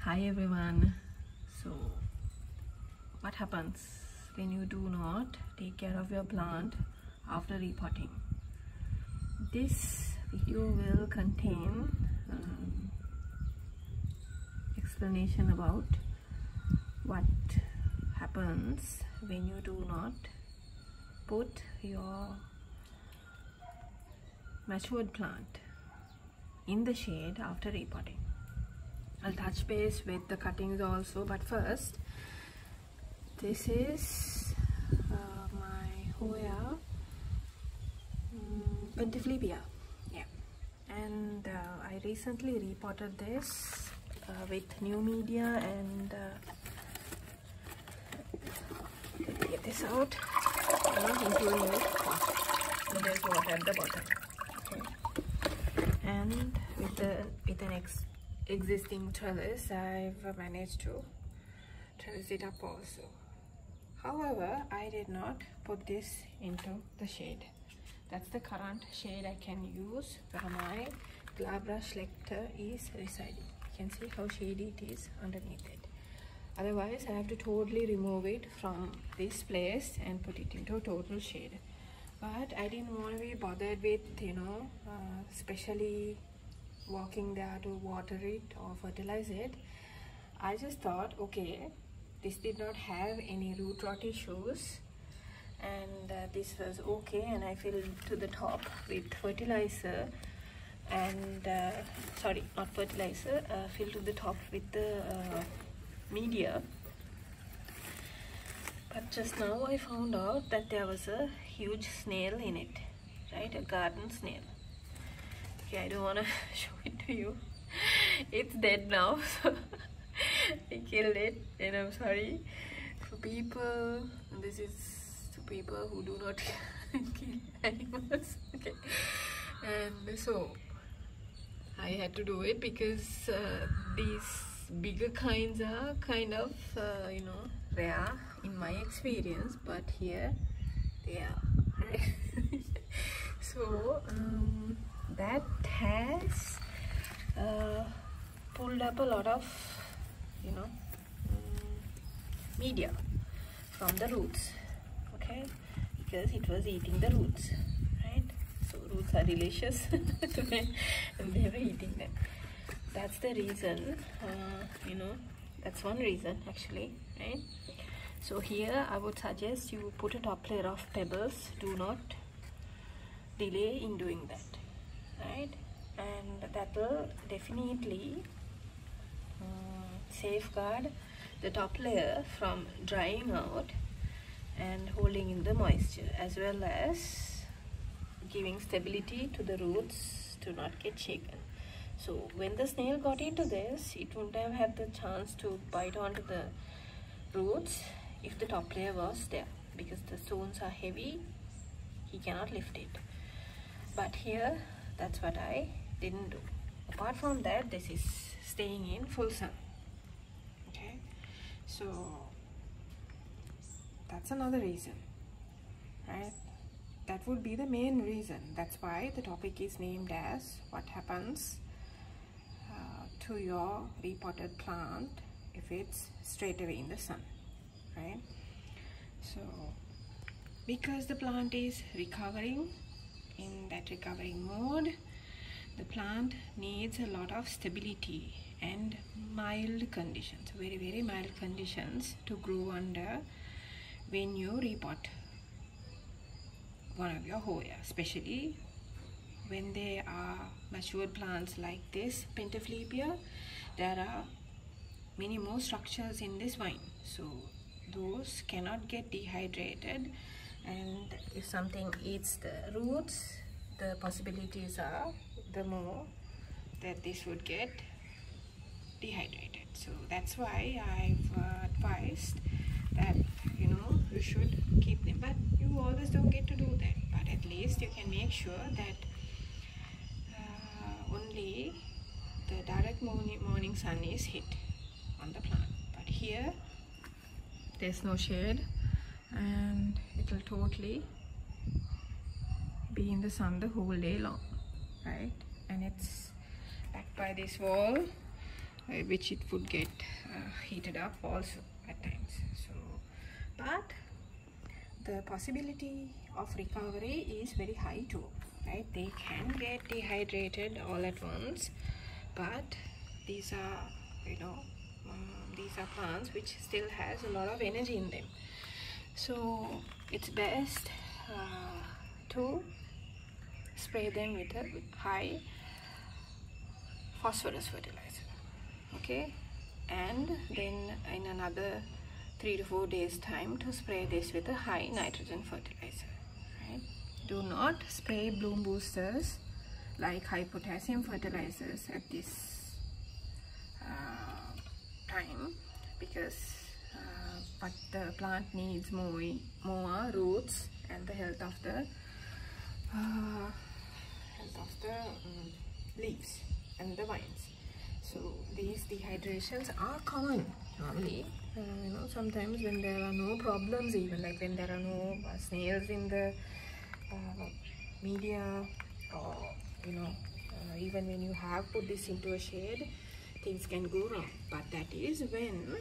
Hi everyone. So what happens when you do not take care of your plant after repotting? This video will contain explanation about what happens when you do not put your matured plant in the shade after repotting. I'll touch base with the cuttings also, but first, this is my Hoya Care. Yeah, and I recently repotted this with new media, and let me get this out, including with water. And there's water at the bottom. Okay, and with an existing trellis, I've managed to trellis it up also. However, I did not put this into the shade. That's the current shade I can use where my glabrush lecter is residing. You can see how shady it is underneath it. Otherwise, I have to totally remove it from this place and put it into total shade. But I didn't want to be bothered with, especially walking there to water it or fertilize it. I just thought, okay, this did not have any root rot issues, and this was okay, and I filled to the top with fertilizer and sorry, not fertilizer, filled to the top with the media. But just now I found out that there was a huge snail in it, right? A garden snail. Okay, I don't want to show it to you. It's dead now, so I killed it, and I'm sorry for people. This is to people who do not kill animals. Okay, and so I had to do it because these bigger kinds are kind of rare in my experience, but here they are, right? So that has pulled up a lot of media from the roots, okay, because it was eating the roots, right? So roots are delicious to them, and they were eating them. That's the reason, that's one reason actually, right? So here I would suggest you put a top layer of pebbles. Do not delay in doing that, right? And that will definitely safeguard the top layer from drying out and holding in the moisture, as well as giving stability to the roots to not get shaken. So when the snail got into this, it wouldn't have had the chance to bite onto the roots if the top layer was there, because the stones are heavy, he cannot lift it. But here, that's what I didn't do. Apart from that, this is staying in full sun. Okay, so that's another reason, right? That would be the main reason. That's why the topic is named as what happens to your repotted plant if it's straight away in the sun, right? So because the plant is recovering, in that recovering mode, the plant needs a lot of stability and mild conditions, very, very mild conditions to grow under when you repot one of your Hoya, especially when they are matured plants like this Pentaphlebia. There are many more structures in this vine, so those cannot get dehydrated, and if something eats the roots, the possibilities are the more that this would get dehydrated. So that's why I've advised that you should keep them, but you always don't get to do that. But at least you can make sure that only the direct morning sun is hit on the plant. But here there's no shade, and it will totally be in the sun the whole day long, right? And it's backed by this wall which it would get heated up also at times. So, but the possibility of recovery is very high too, right? They can get dehydrated all at once, but these are, these are plants which still has a lot of energy in them. So it's best to spray them with a high phosphorus fertilizer, okay, and then in another 3 to 4 days time to spray this with a high nitrogen fertilizer, right? Do not spray bloom boosters like high potassium fertilizers at this time, because what the plant needs more roots and the health of the leaves and the vines. So these dehydrations are common normally. Sometimes when there are no problems, even like when there are no snails in the media, or even when you have put this into a shade, things can go wrong. But that is when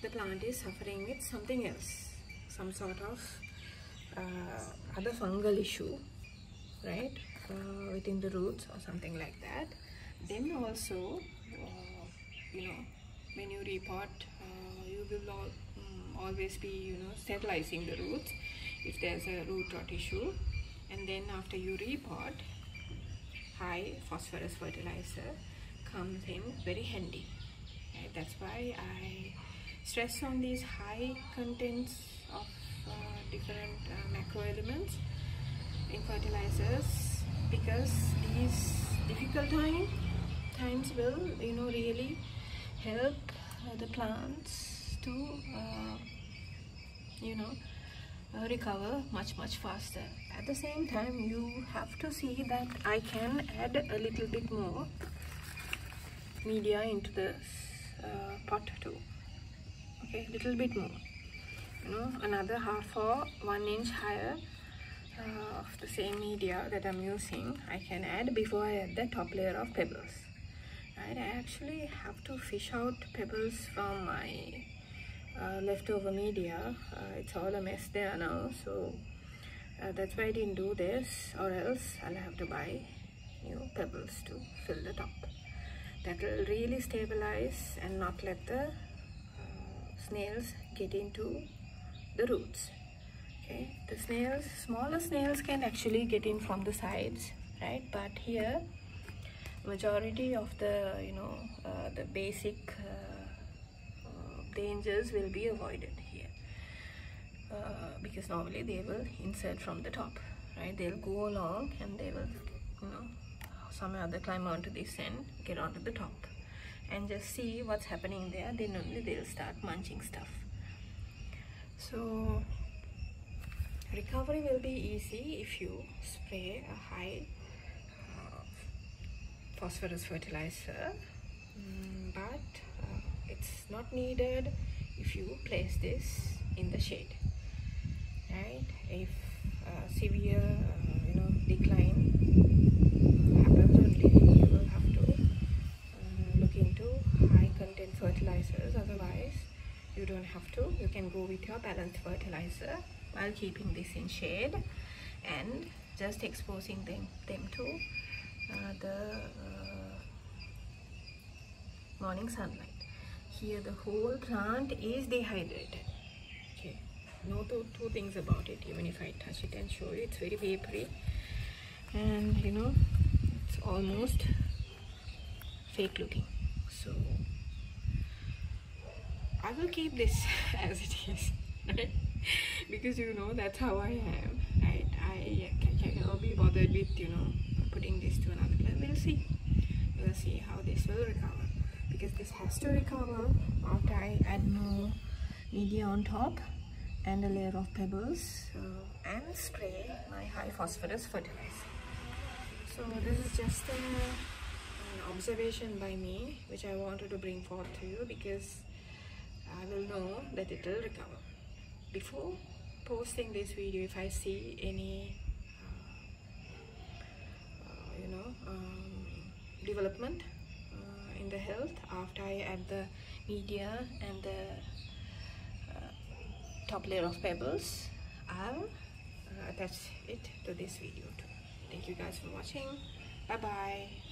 the plant is suffering with something else, some sort of other fungal issue, right, within the roots or something like that. Then also, when you repot, you will always be, sterilizing the roots if there's a root rot issue. And then after you repot, high phosphorus fertilizer comes in very handy, right? That's why I stress on these high contents of different macro elements in fertilizers, because these difficult times will really help the plants to recover much faster. At the same time, you have to see that I can add a little bit more media into the pot too, okay, little bit more, another half or 1 inch higher of the same media that I'm using, I can add before I add the top layer of pebbles, right? I actually have to fish out pebbles from my leftover media. It's all a mess there now, so that's why I didn't do this, or else I'll have to buy new pebbles to fill the top. That will really stabilize and not let the snails get into the roots. Okay, the smaller snails can actually get in from the sides, right? But here, majority of the the basic dangers will be avoided here, because normally they will insert from the top, right? They'll go along and they will, somehow other climb onto this and get onto the top and just see what's happening there. Then only they'll start munching stuff. So recovery will be easy if you spray a high phosphorus fertilizer, but it's not needed if you place this in the shade, right? If severe decline happens, only you will have to look into high content fertilizers. Otherwise you don't have to. You can go with your balanced fertilizer while keeping this in shade and just exposing them to the morning sunlight. Here the whole plant is dehydrated. Okay, no two things about it. Even if I touch it and show you, it's very vapory, and it's almost fake looking. So I will keep this as it is, right? Because that's how I am, right? I cannot be bothered with putting this to another plant. We'll see how this will recover, because this has to recover after I add more media on top and a layer of pebbles and spray my high phosphorus fertilizer. So this is just an observation by me which I wanted to bring forth to you, because I will know that it will recover. Before posting this video, if I see any development in the health after I add the media and the top layer of pebbles. I'll attach it to this video too. Thank you guys for watching. Bye bye.